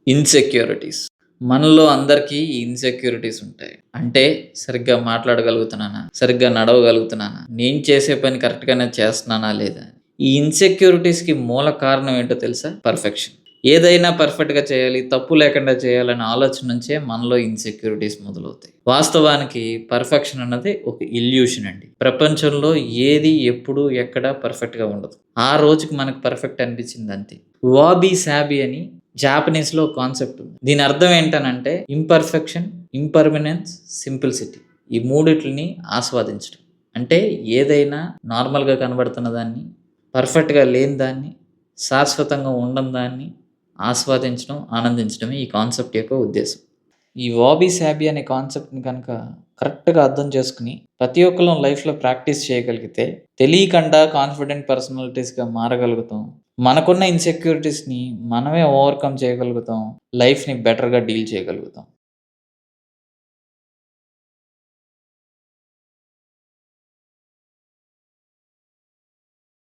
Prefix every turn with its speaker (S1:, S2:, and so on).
S1: Insecurities. మనలో అందరికీ ఈ ఇన్‌సెక్యూరిటీస్ ఉంటాయి. అంటే సరిగ్గా మాట్లాడగలుగుతున్నానా? సరిగ్గా నడవగలుగుతున్నానా? నేను చేసే పని కరెక్ట్‌గానే చేస్తున్నానా లేదా? ఈ ఇన్‌సెక్యూరిటీస్‌కి మూల కారణం ఏంటో తెలుసా? పర్ఫెక్షన్. ఏదైనా పర్ఫెక్ట్‌గా చేయాలి, తప్పు లేకుండా చేయాలనే ఆలోచన నుంచే మనలో ఇన్‌సెక్యూరిటీస్ మొదలవుతాయి. వాస్తవానికి పర్ఫెక్షన్ అన్నది ఒక ఇల్యూషన్ అండి. ప్రపంచంలో ఏది, ఎప్పుడు, ఎక్కడ పర్ఫెక్ట్‌గా ఉండదు. ఆ రోజుకి మనకు పర్ఫెక్ట్ అనిపించింది అంతే. వాబీ సాబీ అని జాపనీస్‌లో కాన్సెప్ట్ ఉంది. దీని అర్థం ఏంటనంటే ఇంపర్ఫెక్షన్, ఇంపర్మనెన్స్, సింప్లిసిటీ. ఈ మూడిటిని ఆస్వాదించడం. అంటే ఏదైనా నార్మల్‌గా కనబడుతున్న దాన్ని, పర్ఫెక్ట్‌గా లేని దాన్ని, శాశ్వతంగా ఉండని దాన్ని ఆస్వాదించడం, ఆనందించడమే ఈ కాన్సెప్ట్ యొక్క ఉద్దేశం. ఈ వాబీ సాబీ అనే కాన్సెప్ట్‌ని కనుక కరెక్ట్‌గా అర్థం చేసుకొని, ప్రతి ఒక్కళ్ళం లైఫ్‌లో ప్రాక్టీస్ చేయగలిగితే, తెలియకుండా కాన్ఫిడెంట్ పర్సనాలిటీస్‌గా మారగలుగుతాం. మనకున్న ఇన్‌సెక్యూరిటీస్‌ని మనమే ఓవర్‌కమ్ చేయగలుగుతాం. లైఫ్‌ని బెటర్‌గా డీల్ చేయగలుగుతాం.